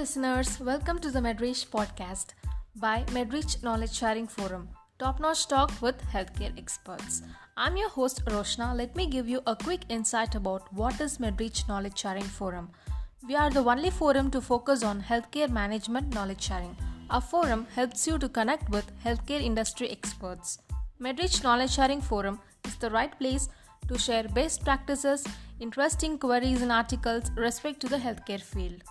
listeners, welcome to the MedReach podcast by MedReach Knowledge Sharing Forum, top notch talk with healthcare experts. I'm your host Roshna. Let me give you a quick insight about what is MedReach Knowledge Sharing Forum. We are the only forum to focus on healthcare management knowledge sharing. Our forum helps you to connect with healthcare industry experts. MedReach Knowledge Sharing Forum is the right place to share best practices, interesting queries and articles respect to the healthcare field.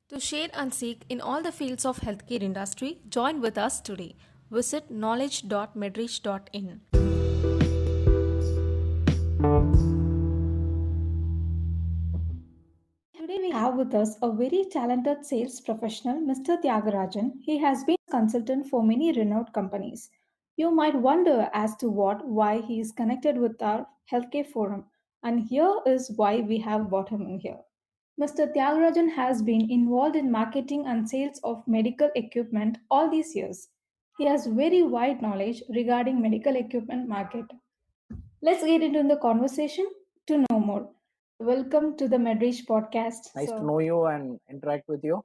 To share and seek in all the fields of healthcare industry, join with us today. Visit knowledge.medreach.in. Today we have with us a very talented sales professional, Mr. Tyagarajan. He has been a consultant for many renowned companies. You might wonder as to why he is connected with our healthcare forum, and here is why we have brought him in here. Mr. Tyagarajan has been involved in marketing and sales of medical equipment all these years. He has very wide knowledge regarding medical equipment market. Let's get into the conversation to know more. Welcome to the Medreach podcast, Nice to sir. know you and interact with you.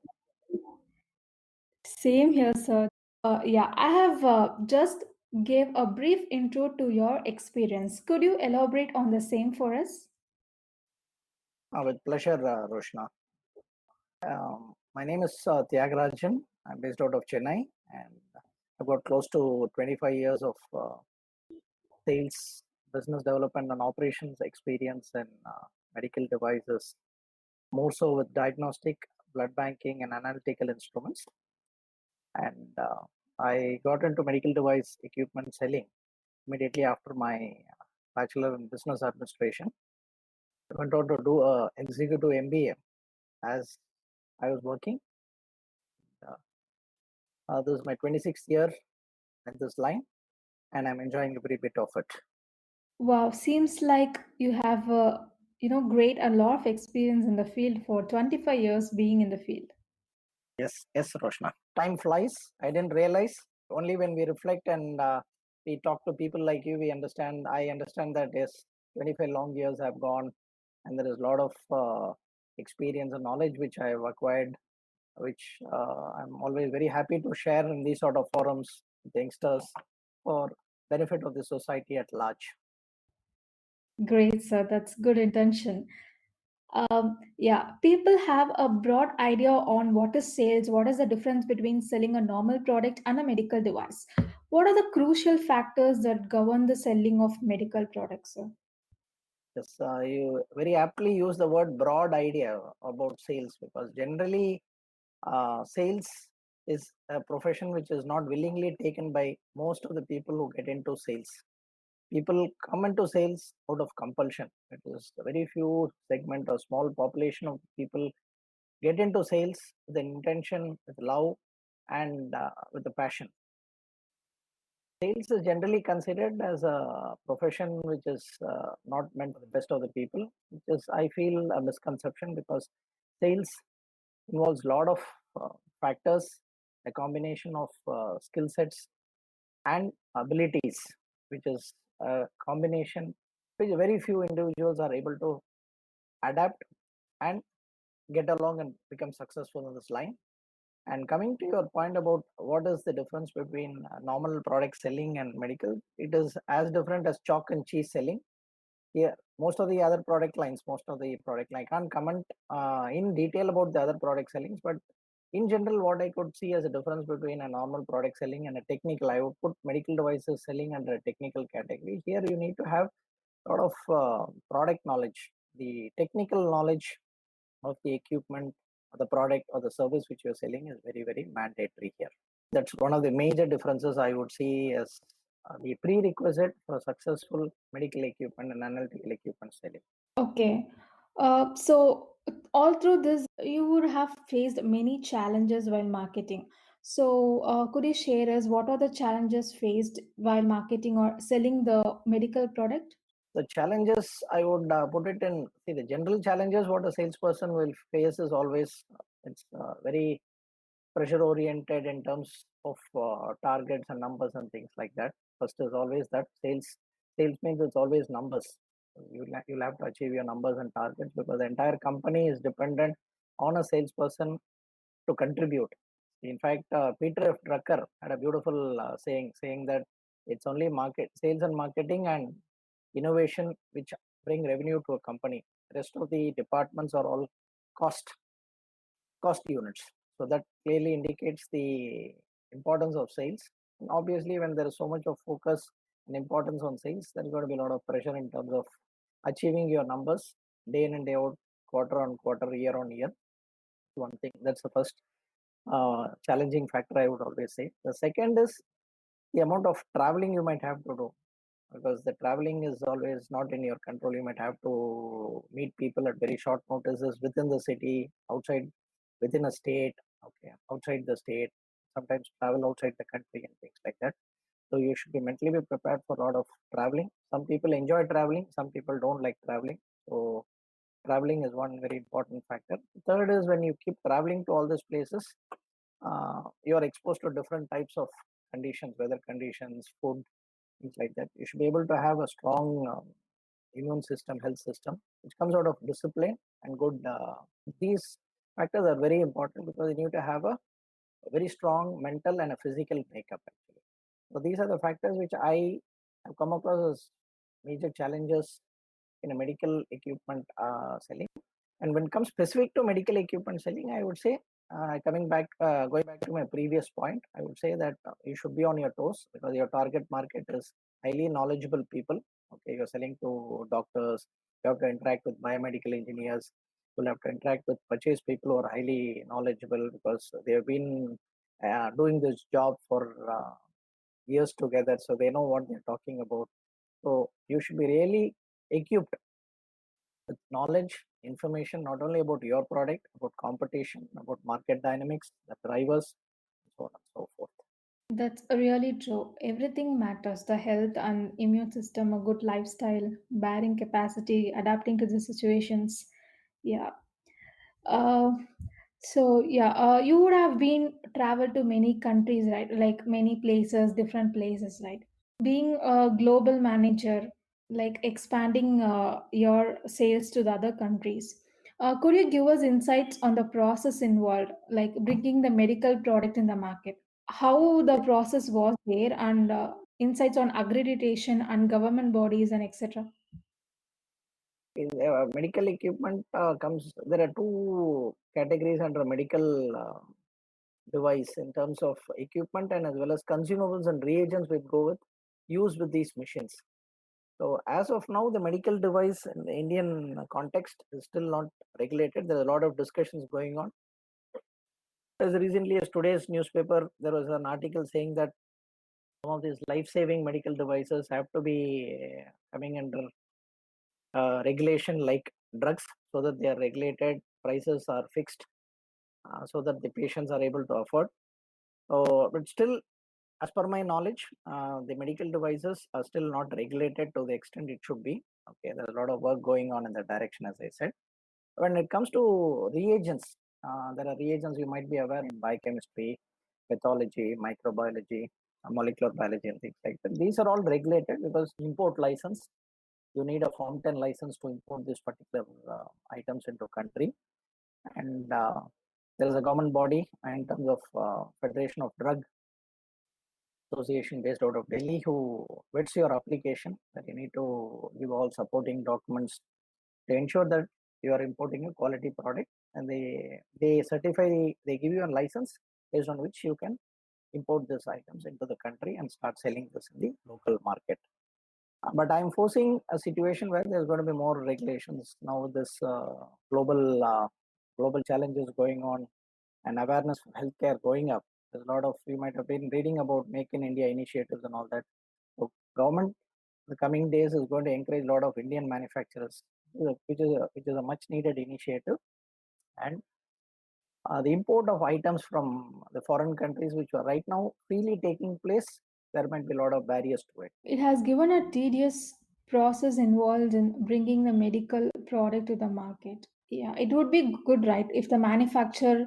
Same here, sir. I have just gave a brief intro to your experience. Could you elaborate on the same for us? With pleasure, Roshna. My name is Tyagarajan. I'm based out of Chennai and I've got close to 25 years of sales, business development, and operations experience in medical devices, more so with diagnostic, blood banking, and analytical instruments. And I got into medical device equipment selling immediately after my bachelor in business administration. I went on to do a executive MBA as I was working. This is my 26th year in this line, and I'm enjoying every bit of it. Wow, seems like you have great a lot of experience in the field for 25 years being in the field. Yes, Roshna. Time flies. I didn't realize. Only when we reflect and we talk to people like you, we understand. I understand that yes, 25 long years have gone, and there is a lot of experience and knowledge which I have acquired, which I'm always very happy to share in these sort of forums with youngsters for benefit of the society at large. Great, sir. That's good intention. People have a broad idea on what is sales, what is the difference between selling a normal product and a medical device. What are the crucial factors that govern the selling of medical products, sir? Yes, you very aptly use the word broad idea about sales because generally sales is a profession which is not willingly taken by most of the people who get into sales. People come into sales out of compulsion. It is a very few segment or small population of people get into sales with an intention, with love, and with a passion. Sales is generally considered as a profession which is not meant for the best of the people, which is, I feel, a misconception because sales involves a lot of factors, a combination of skill sets and abilities, which is a combination which very few individuals are able to adapt and get along and become successful in this line. And coming to your point about what is the difference between normal product selling and medical, it is as different as chalk and cheese selling. Here, most of the other product lines, I can't comment in detail about the other product sellings, but in general, what I could see as a difference between a normal product selling and a technical, I would put medical devices selling under a technical category. Here, you need to have a lot of product knowledge, the technical knowledge of the equipment or the product or the service which you're selling is very, very mandatory here. That's one of the major differences I would see as the prerequisite for successful medical equipment and analytical equipment selling. Okay. So all through this, you would have faced many challenges while marketing. So could you share us what are the challenges faced while marketing or selling the medical product? The challenges I would put it in, see, the general challenges what a salesperson will face is always it's very pressure oriented in terms of targets and numbers and things like that. First is always that sales means it's always numbers. You'll have to achieve your numbers and targets because the entire company is dependent on a salesperson to contribute. In fact, Peter F. Drucker had a beautiful saying that it's only market sales and marketing and innovation which bring revenue to a company. Rest of the departments are all cost cost units. So that clearly indicates the importance of sales. And obviously, when there is so much of focus and importance on sales, there's going to be a lot of pressure in terms of achieving your numbers day in and day out, quarter on quarter, year on year. One thing that's the first challenging factor I would always say. The second is the amount of traveling you might have to do because the traveling is always not in your control. You might have to meet people at very short notices within the city, outside, within a state, okay, outside the state, sometimes travel outside the country and things like that. So you should be mentally be prepared for a lot of traveling. Some people enjoy traveling, some people don't like traveling. So traveling is one very important factor. Third is when you keep traveling to all these places, you are exposed to different types of conditions, weather conditions, food, things like that. You should be able to have a strong immune system, health system, which comes out of discipline and good. These factors are very important because you need to have a very strong mental and a physical makeup actually. So these are the factors which I have come across as major challenges in a medical equipment selling. And when it comes specific to medical equipment selling, I would say, going back to my previous point, I would say that you should be on your toes because your target market is highly knowledgeable people. Okay, you're selling to doctors, you have to interact with biomedical engineers, you'll have to interact with purchase people who are highly knowledgeable because they've been doing this job for years together, so they know what they're talking about. So you should be really equipped with knowledge, information, not only about your product, about competition, about market dynamics, the drivers, and so on and so forth. That's really true. Everything matters: the health and immune system, a good lifestyle, bearing capacity, adapting to the situations. Yeah. Uh, you would have been traveled to many countries, right? Like many places, different places, right? Being a global manager, like expanding your sales to the other countries. Could you give us insights on the process involved, like bringing the medical product in the market? How the process was there, and insights on accreditation and government bodies and etc. Medical equipment there are two categories under medical device in terms of equipment and as well as consumables and reagents which go with use with these machines. So as of now, the medical device in the Indian context is still not regulated. There are a lot of discussions going on. As recently as today's newspaper, there was an article saying that some of these life-saving medical devices have to be coming under regulation like drugs, so that they are regulated, prices are fixed, so that the patients are able to afford. So, but still, as per my knowledge, the medical devices are still not regulated to the extent it should be. Okay, there's a lot of work going on in that direction, as I said. When it comes to reagents, there are reagents you might be aware in biochemistry, pathology, microbiology, molecular biology, and things like that. These are all regulated because import license. You need a Form 10 license to import these particular items into country. And there is a government body in terms of Federation of Drug Association based out of Delhi who vets your application, that you need to give all supporting documents to ensure that you are importing a quality product, and they certify, they give you a license based on which you can import these items into the country and start selling this in the local market. But I'm forcing a situation where there's going to be more regulations now with this global challenges going on and awareness for healthcare going up. There's a lot of, you might have been reading about Make in India initiatives and all that. So government in the coming days is going to encourage a lot of Indian manufacturers, which is a much needed initiative. And the import of items from the foreign countries, which are right now freely taking place, there might be a lot of barriers to it. It has given a tedious process involved in bringing the medical product to the market. Yeah, it would be good, right? If the manufacturer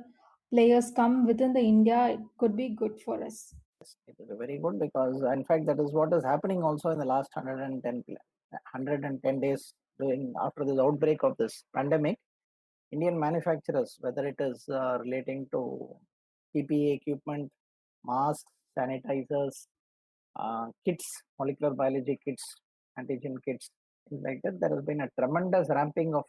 players come within the India, it could be good for us. It is very good because, in fact, that is what is happening also in the last 110 days after this outbreak of this pandemic. Indian manufacturers, whether it is relating to PPE equipment, masks, sanitizers, kits, molecular biology kits, antigen kits, things like that, there has been a tremendous ramping of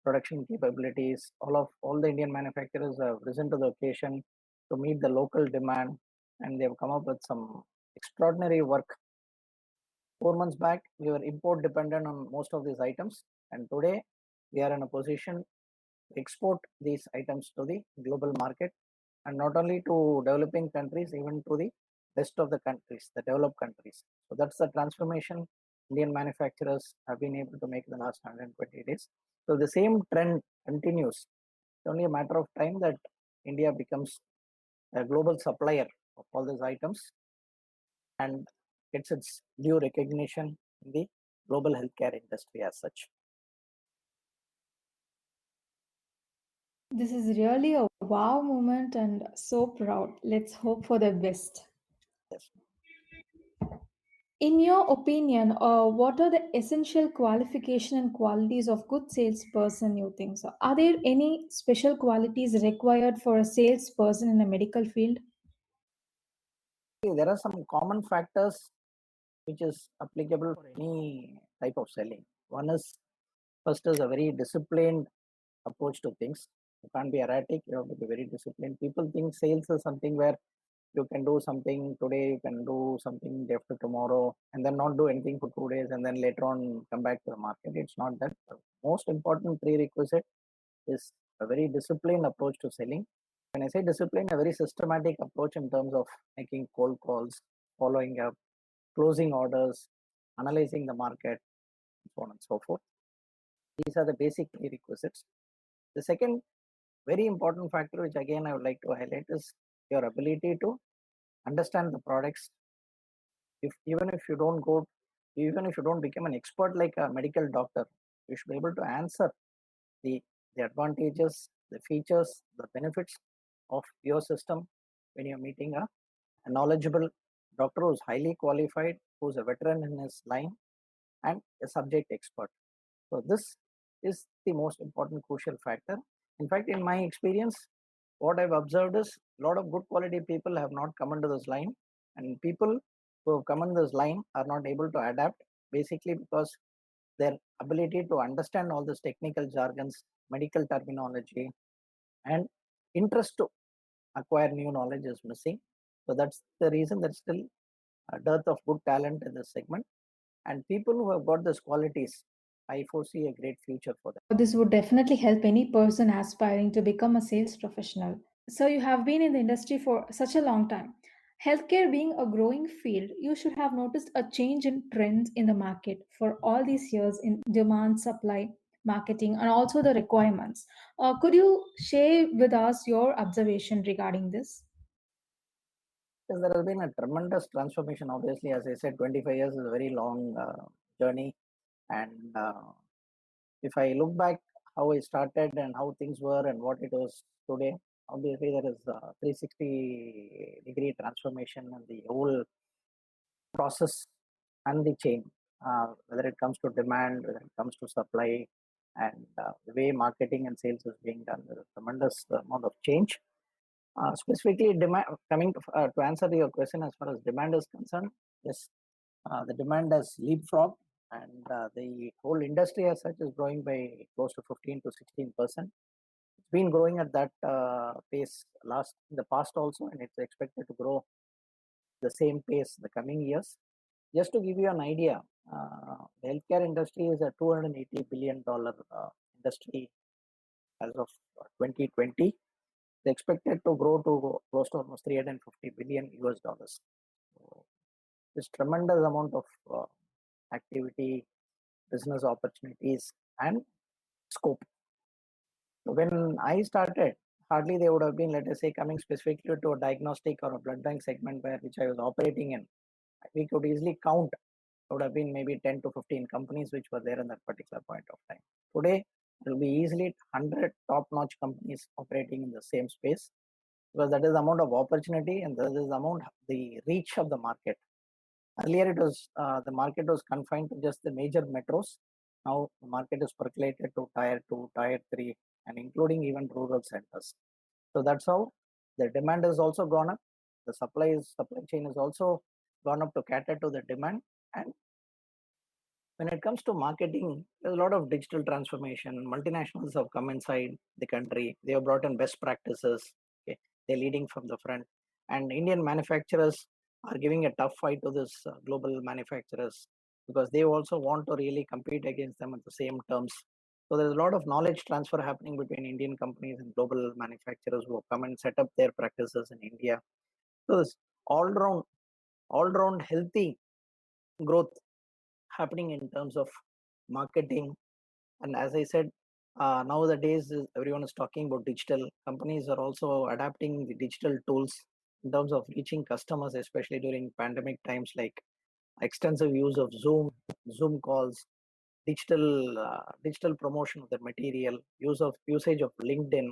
production capabilities. All the Indian manufacturers have risen to the occasion to meet the local demand, and they have come up with some extraordinary work. 4 months back, we were import dependent on most of these items, and today we are in a position to export these items to the global market, and not only to developing countries, even to the rest of the countries, the developed countries. So that's the transformation Indian manufacturers have been able to make in the last 120 days. So the same trend continues. It's only a matter of time that India becomes a global supplier of all these items and gets its due recognition in the global healthcare industry as such. This is really a wow moment and so proud. Let's hope for the best. Yes. In your opinion, what are the essential qualification and qualities of good salesperson you think so? Are there any special qualities required for a salesperson in a medical field? There are some common factors which is applicable for any type of selling. One is first is a very disciplined approach to things. You can't be erratic, you have to be very disciplined. People think sales is something where you can do something today, you can do something day after tomorrow, and then not do anything for 2 days and then later on come back to the market. It's not that. The most important prerequisite is a very disciplined approach to selling. When I say discipline, a very systematic approach in terms of making cold calls, following up, closing orders, analyzing the market, so on and so forth. These are the basic prerequisites. The second very important factor, which again I would like to highlight, is your ability to understand the products. Even if you don't become an expert like a medical doctor, you should be able to answer the advantages, the features, the benefits of your system when you're meeting a knowledgeable doctor who's highly qualified, who's a veteran in his line, and a subject expert. So this is the most important crucial factor. In fact, in my experience, what I've observed is a lot of good quality people have not come into this line, and people who have come in this line are not able to adapt, basically because their ability to understand all this technical jargons, medical terminology, and interest to acquire new knowledge is missing. So that's the reason there's still a dearth of good talent in this segment. And people who have got these qualities, I foresee a great future for them. This would definitely help any person aspiring to become a sales professional. So, you have been in the industry for such a long time. Healthcare being a growing field, you should have noticed a change in trends in the market for all these years in demand, supply, marketing, and also the requirements. Could you share with us your observation regarding this? Yes, there has been a tremendous transformation. Obviously, as I said, 25 years is a very long journey. And if I look back how I started and how things were and what it was today, obviously there is a 360-degree transformation in the whole process and the chain, whether it comes to demand, whether it comes to supply, and the way marketing and sales is being done. There is a tremendous amount of change. Specifically, demand coming to answer your question as far as demand is concerned, yes, the demand has leapfrogged, and the whole industry as such is growing by close to 15 to 16%. It's been growing at that pace in the past also, and it's expected to grow the same pace the coming years. Just to give you an idea, the healthcare industry is a $280 billion industry as of 2020. It's expected to grow to close to almost 350 billion US dollars. So there's tremendous amount of activity, business opportunities, and scope. So when I started, hardly they would have been, let us say, coming specifically to a diagnostic or a blood bank segment which I was operating in. We could easily count. There would have been maybe 10 to 15 companies which were there in that particular point of time. Today, there will be easily 100 top-notch companies operating in the same space. because that is the amount of opportunity and that is the amount, the reach of the market. Earlier, it was the market was confined to just the major metros. Now, the market is percolated to tier two, tier three, and including even rural centers. So that's how the demand has also gone up. The supply chain has also gone up to cater to the demand. And when it comes to marketing, there's a lot of digital transformation. Multinationals have come inside the country. They have brought in best practices. Okay, they're leading from the front, and Indian manufacturers are giving a tough fight to this global manufacturers because they also want to really compete against them at the same terms. So there's a lot of knowledge transfer happening between Indian companies and global manufacturers who come and set up their practices in India. So this all-round healthy growth happening in terms of marketing. And as I said, nowadays everyone is talking about digital. Companies are also adapting the digital tools in terms of reaching customers, especially during pandemic times, like extensive use of Zoom calls, digital promotion of the material, usage of LinkedIn,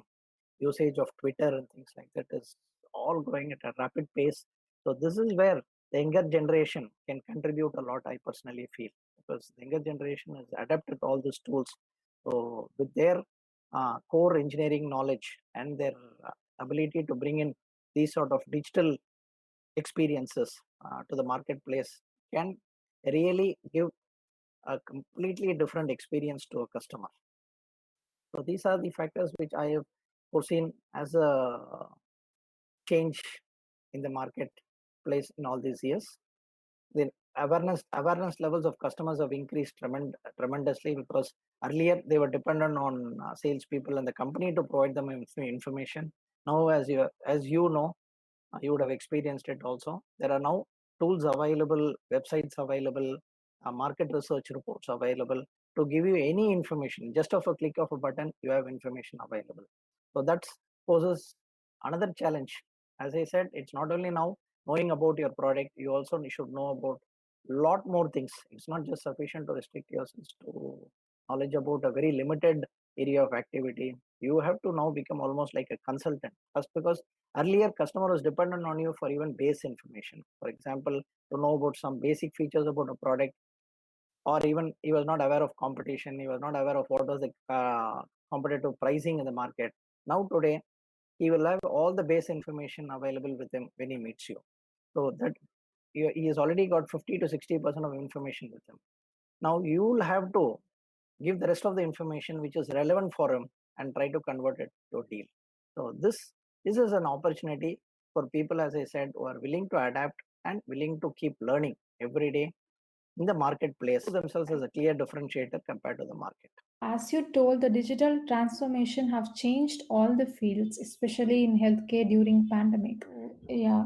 usage of Twitter and things like that is all growing at a rapid pace. So this is where the younger generation can contribute a lot, I personally feel, because the younger generation has adapted all these tools. So with their core engineering knowledge and their ability to bring in these sort of digital experiences to the marketplace can really give a completely different experience to a customer. So these are the factors which I have foreseen as a change in the marketplace in all these years. The awareness levels of customers have increased tremendously because earlier they were dependent on salespeople and the company to provide them information. Now, as you know, you would have experienced it also. There are now tools available, websites available, market research reports available to give you any information. Just of a click of a button, you have information available. So that poses another challenge. As I said, it's not only now knowing about your product, you also should know about a lot more things. It's not just sufficient to restrict yourselves to knowledge about a very limited area of activity. You have to now become almost like a consultant. First, because earlier customer was dependent on you for even base information. For example, to know about some basic features about a product, or even he was not aware of competition. He was not aware of what was the competitive pricing in the market. Now today, he will have all the base information available with him when he meets you. So that he has already got 50 to 60% of information with him. Now you will have to give the rest of the information which is relevant for him and try to convert it to a deal. So this is an opportunity for people, as I said, who are willing to adapt and willing to keep learning every day in the marketplace themselves as a clear differentiator compared to the market. As you told, the digital transformation have changed all the fields, especially in healthcare during pandemic. Yeah.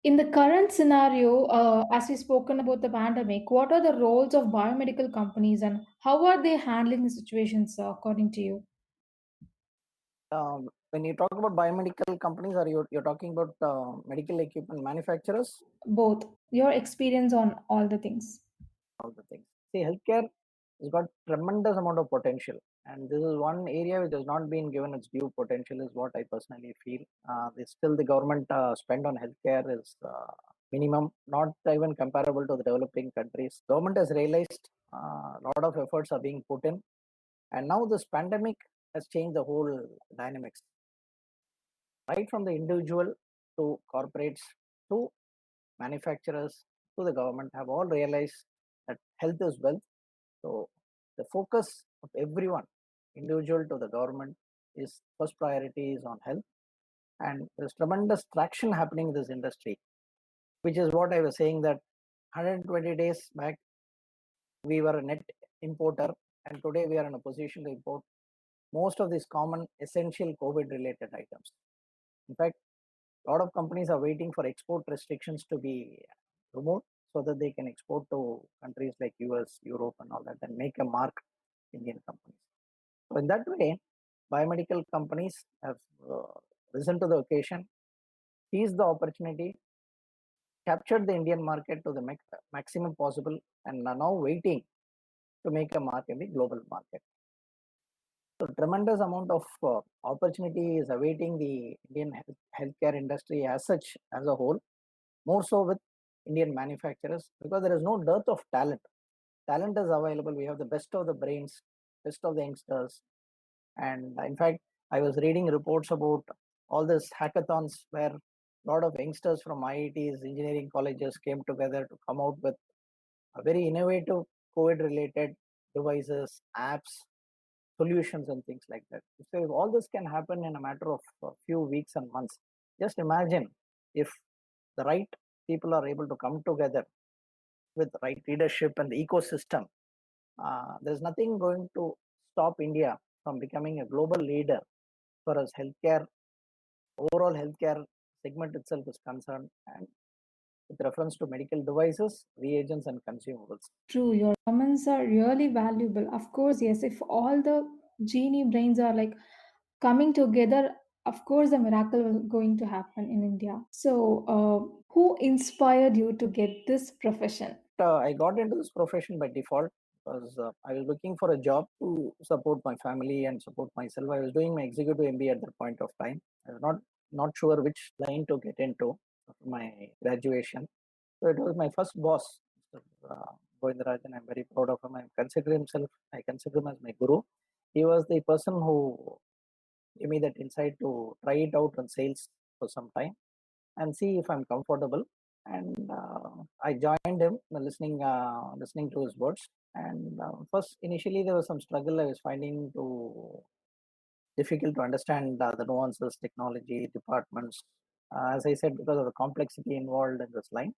In the current scenario, as we spoken about the pandemic, what are the roles of biomedical companies and how are they handling the situations according to you? When you talk about biomedical companies, are you're talking about medical equipment manufacturers? Both. Your experience on all the things. All the things. See, healthcare has got tremendous amount of potential, and this is one area which has not been given its due potential, is what I personally feel. Still, the government spend on healthcare is minimum, not even comparable to the developing countries. Government has realized a lot of efforts are being put in, and now this pandemic has changed the whole dynamics. Right from the individual to corporates to manufacturers to the government have all realized that health is wealth. So the focus of everyone, individual to the government, is first priority is on health. And there's tremendous traction happening in this industry, which is what I was saying that 120 days back, we were a net importer, and today we are in a position to import most of these common essential COVID related items. In fact, a lot of companies are waiting for export restrictions to be removed so that they can export to countries like US, Europe, and all that, and make a mark Indian companies. So in that way, biomedical companies have risen to the occasion, seized the opportunity, captured the Indian market to the maximum possible, and are now waiting to make a mark in the global market. So tremendous amount of opportunity is awaiting the Indian healthcare industry as such as a whole, more so with Indian manufacturers, because there is no dearth of talent. Talent is available. We have the best of the brains, best of the youngsters. And in fact, I was reading reports about all these hackathons where a lot of youngsters from IITs, engineering colleges came together to come out with a very innovative COVID related devices, apps, solutions, and things like that. So, if all this can happen in a matter of a few weeks and months, just imagine if the right people are able to come together with right leadership and the ecosystem. There's nothing going to stop India from becoming a global leader for as healthcare, overall healthcare segment itself is concerned, and with reference to medical devices, reagents, and consumables. True, your comments are really valuable. Of course, yes, if all the genie brains are like coming together, of course, a miracle will going to happen in India. So, who inspired you to get this profession? I got into this profession by default because I was looking for a job to support my family and support myself. I was doing my executive MBA at that point of time. I was not sure which line to get into after my graduation. So it was my first boss, Mr. Govindarajan. I'm very proud of him. I consider him as my guru. He was the person who gave me that insight to try it out on sales for some time and see if I'm comfortable. And I joined him, listening to his words. And first, initially, there was some struggle. I was finding to difficult to understand the nuances, technology, departments. As I said, because of the complexity involved in this line.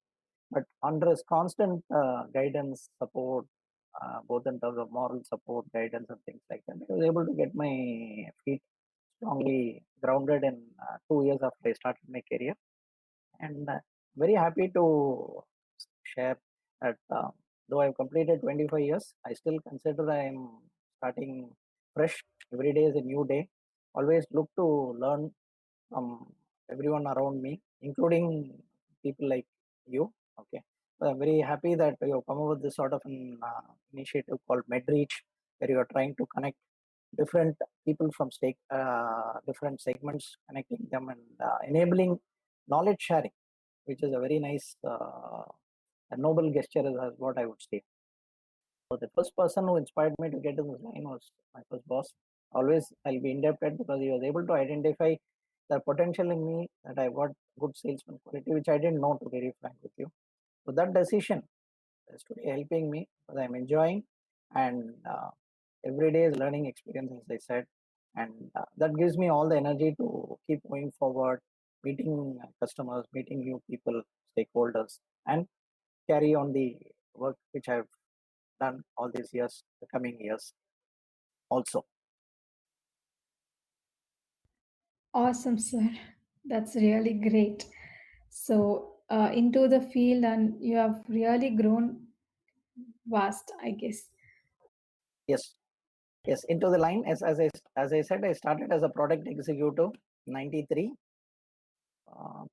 But under his constant guidance, support, both in terms of moral support, guidance, and things like that, I was able to get my feet strongly grounded in 2 years after I started my career. And very happy to share that though I've completed 25 years, I still consider I'm starting fresh. Every day is a new day. Always look to learn from everyone around me, including people like you. Okay. So I'm very happy that you have come up with this sort of an initiative called MedReach, where you are trying to connect different people from different segments, connecting them and enabling knowledge sharing, which is a very nice, a noble gesture, is what I would say. So the first person who inspired me to get in this line was my first boss. Always I'll be indebted because he was able to identify the potential in me that I've got good salesman quality, which I didn't know, to be very frank with you. So that decision is today helping me because I'm enjoying, and every day is learning experience, as I said, and that gives me all the energy to keep going forward, meeting customers, meeting new people, stakeholders, and carry on the work which I've done all these years, the coming years also. Awesome, sir. That's really great. So, into the field, and you have really grown vast, I guess. Yes, yes, into the line. As I said, I started as a product executive, 93, uh,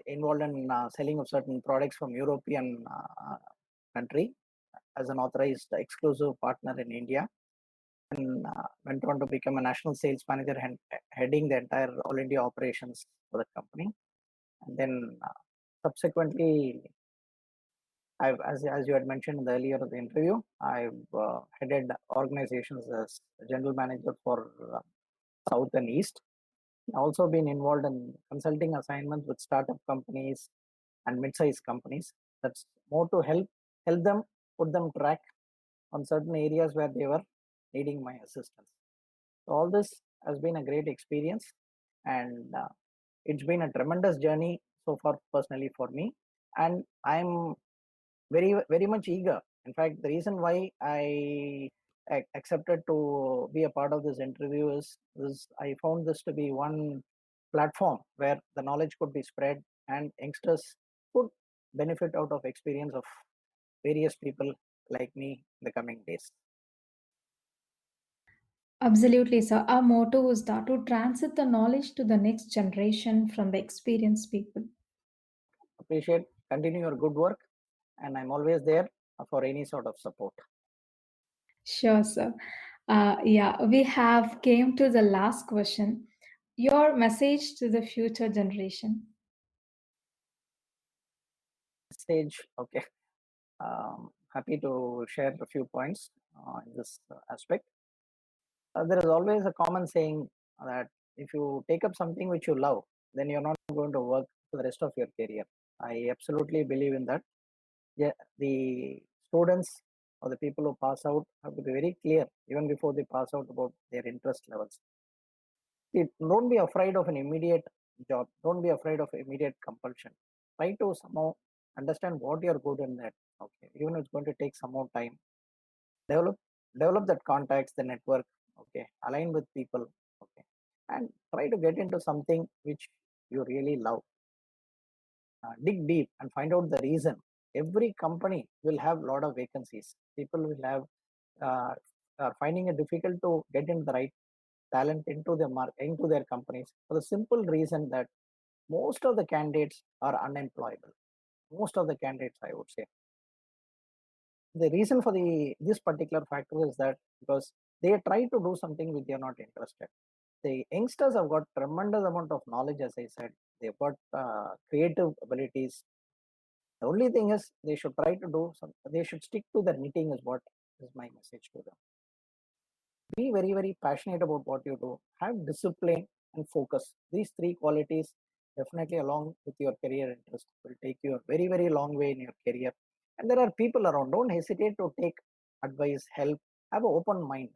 involved in selling of certain products from European country as an authorized exclusive partner in India, and went on to become a national sales manager heading the entire all India operations for the company. And then subsequently, as you had mentioned in the earlier of the interview, I've headed organizations as general manager for South and East. Also been involved in consulting assignments with startup companies and mid-sized companies. That's more to help them, put them track on certain areas where they were needing my assistance. So all this has been a great experience, and it's been a tremendous journey so far personally for me, and I'm very much eager. In fact, the reason why I accepted to be a part of this interview is I found this to be one platform where the knowledge could be spread and youngsters could benefit out of experience of various people like me in the coming days. Absolutely, sir. Our motto is that to transit the knowledge to the next generation from the experienced people. Appreciate, continue your good work, and I'm always there for any sort of support. Sure, sir. Yeah, we have came to the last question. Your message to the future generation. Stage. Okay. Happy to share a few points in this aspect. There is always a common saying that if you take up something which you love, then you're not going to work for the rest of your career. I absolutely believe in that. Yeah, the students or the people who pass out have to be very clear even before they pass out about their interest levels. Don't be afraid of an immediate job. Don't be afraid of immediate compulsion. Try to somehow understand what you're good in that. Okay, even if it's going to take some more time. Develop develop that contacts, the network. Okay, align with people. Okay, and try to get into something which you really love. Dig deep and find out the reason. Every company will have a lot of vacancies. People will have uh, are finding it difficult to get in the right talent into the into their companies for the simple reason that most of the candidates are unemployable. Most of the candidates, I would say. The reason for the this particular factor is that because they try to do something which they are not interested. The youngsters have got tremendous amount of knowledge, as I said. They've got creative abilities. The only thing is they should try to do some. They should stick to their knitting. Is what is my message to them. Be very very passionate about what you do. Have discipline and focus. These three qualities definitely along with your career interest will take you a very very long way in your career. And there are people around. Don't hesitate to take advice, help. Have an open mind.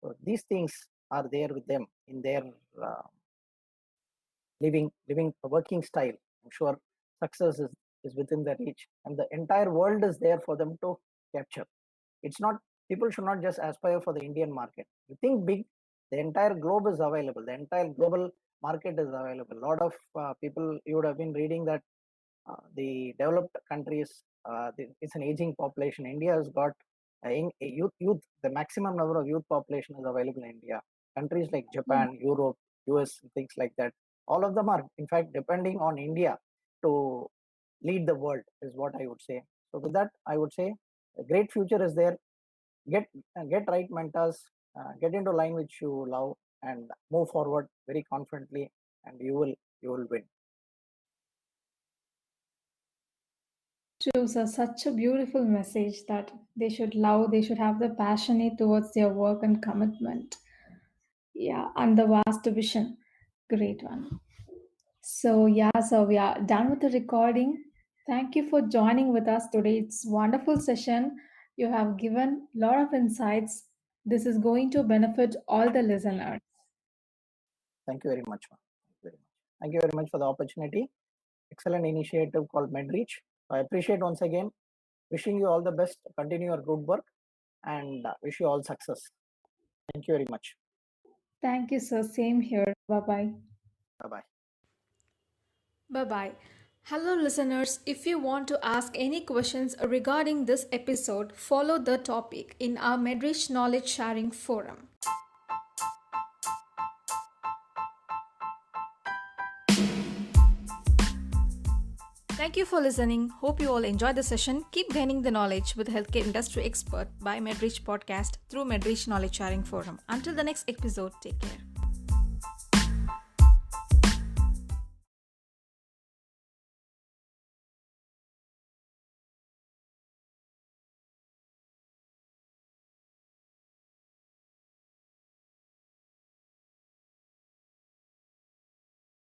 So these things are there with them in their uh, living working style. I'm sure success is within their reach and the entire world is there for them to capture. It's not, people should not just aspire for the Indian market. You think big, the entire globe is available. The entire global market is available. A lot of people, you would have been reading that the developed countries, it's an aging population. India has got youth, the maximum number of youth population is available in India. Countries like Yeah. Japan, Europe, US, things like that. All of them are, in fact, depending on India to lead the world, is what I would say. So, with that, I would say a great future is there. Get right mentors, get into line which you love, and move forward very confidently, and you will win. True, sir. Such a beautiful message that they should love, they should have the passionate towards their work and commitment. Yeah, and the vast vision. Great one. So, yeah, so we are done with the recording. Thank you for joining with us today. It's wonderful session. You have given a lot of insights. This is going to benefit all the listeners. Thank you very much, ma'am. Thank you very much for the opportunity. Excellent initiative called MedReach. I appreciate once again. Wishing you all the best. Continue your good work and wish you all success. Thank you very much. Thank you, sir. Same here. Bye bye. Bye bye. Bye bye. Hello, listeners. If you want to ask any questions regarding this episode, follow the topic in our Medrich Knowledge Sharing Forum. Thank you for listening. Hope you all enjoyed the session. Keep gaining the knowledge with healthcare industry expert by Medrich Podcast through Medrich Knowledge Sharing Forum. Until the next episode, take care.